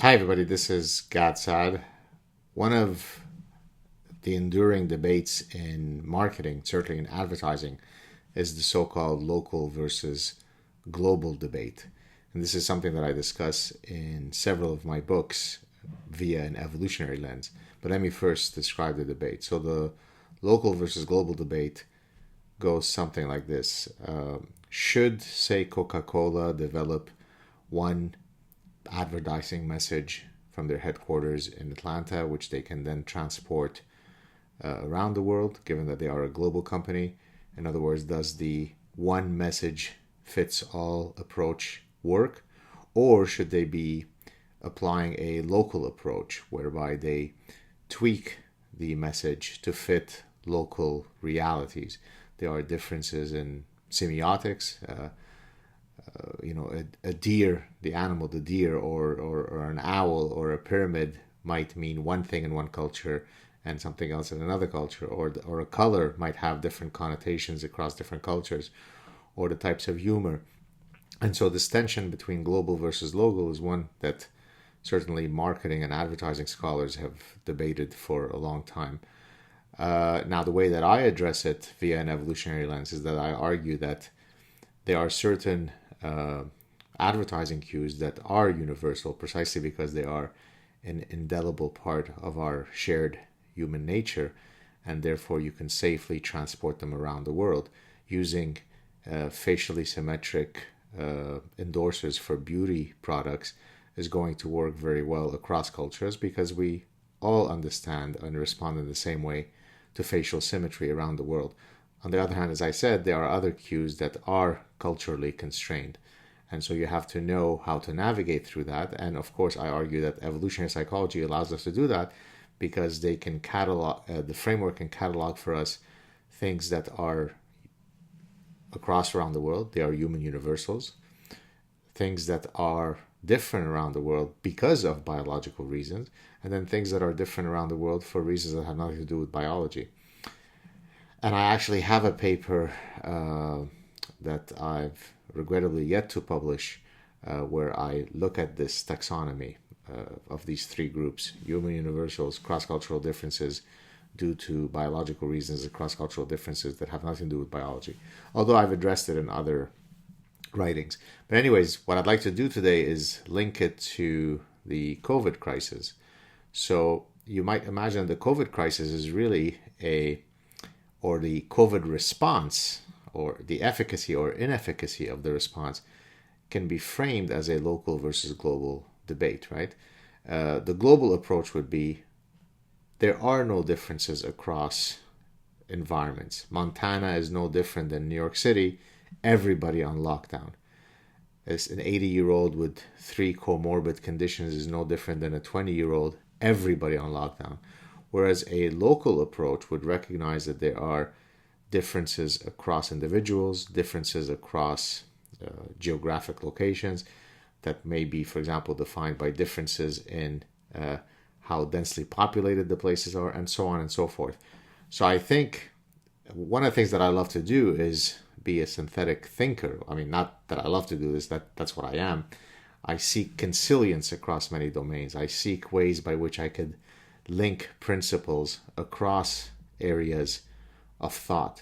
Hi, everybody. This is SAAD. One of the enduring debates in marketing, certainly in advertising, is the so called local versus global debate. And this is something that I discuss in several of my books via an evolutionary lens. But let me first describe the debate. So, the local versus global debate goes something like this. Should, say, Coca Cola develop one advertising message from their headquarters in Atlanta, which they can then transport around the world, given that they are a global company? In other words, does the one message fits all approach work? Or should they be applying a local approach whereby they tweak the message to fit local realities? There are differences in semiotics. A deer, the animal, the deer, or an owl or a pyramid might mean one thing in one culture and something else in another culture, or a color might have different connotations across different cultures, or the types of humor. And so this tension between global versus local is one that certainly marketing and advertising scholars have debated for a long time. Now, the way that I address it via an evolutionary lens is that I argue that there are certain advertising cues that are universal precisely because they are an indelible part of our shared human nature, and therefore you can safely transport them around the world using facially symmetric endorsers for beauty products is going to work very well across cultures because we all understand and respond in the same way to facial symmetry around the world. On the other hand, as I said, there are other cues that are culturally constrained. And so you have to know how to navigate through that. And of course, I argue that evolutionary psychology allows us to do that because they can catalog, the framework can catalog for us things that are across around the world. They are human universals. Things that are different around the world because of biological reasons. And then things that are different around the world for reasons that have nothing to do with biology. And I actually have a paper that I've regrettably yet to publish where I look at this taxonomy of these three groups: human universals, cross-cultural differences due to biological reasons, and cross-cultural differences that have nothing to do with biology. Although I've addressed it in other writings. But anyways, what I'd like to do today is link it to the COVID crisis. So you might imagine the COVID crisis is really or the COVID response, or the efficacy or inefficacy of the response, can be framed as a local versus global debate, right? The global approach would be there are no differences across environments. Montana is no different than New York City, everybody on lockdown. As an 80-year-old with three comorbid conditions is no different than a 20-year-old, everybody on lockdown. Whereas a local approach would recognize that there are differences across individuals, differences across geographic locations that may be, for example, defined by differences in how densely populated the places are, and so on and so forth. So I think one of the things that I love to do is be a synthetic thinker. I mean, not that I love to do this, that's what I am. I seek consilience across many domains. I seek ways by which I could link principles across areas of thought.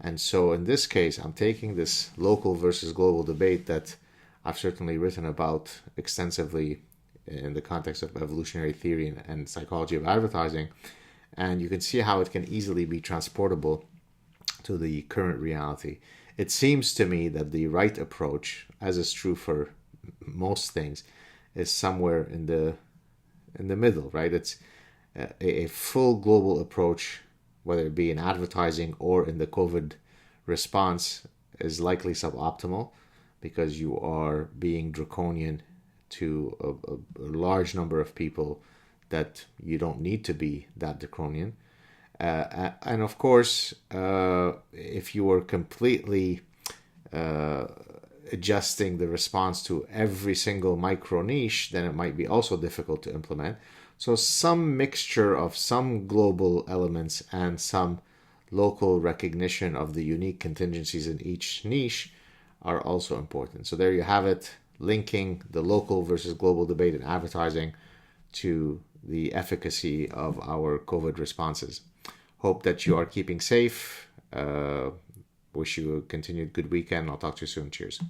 And so in this case, I'm taking this local versus global debate that I've certainly written about extensively in the context of evolutionary theory and psychology of advertising. And you can see how it can easily be transportable to the current reality. It seems to me that the right approach, as is true for most things, is somewhere in the middle, right? It's a full global approach, whether it be in advertising or in the COVID response, is likely suboptimal because you are being draconian to a large number of people that you don't need to be that draconian. And of course, if you were completely adjusting the response to every single micro niche, then it might be also difficult to implement. So some mixture of some global elements and some local recognition of the unique contingencies in each niche are also important. So there you have it, linking the local versus global debate in advertising to the efficacy of our COVID responses. Hope that you are keeping safe. Wish you a continued good weekend. I'll talk to you soon. Cheers.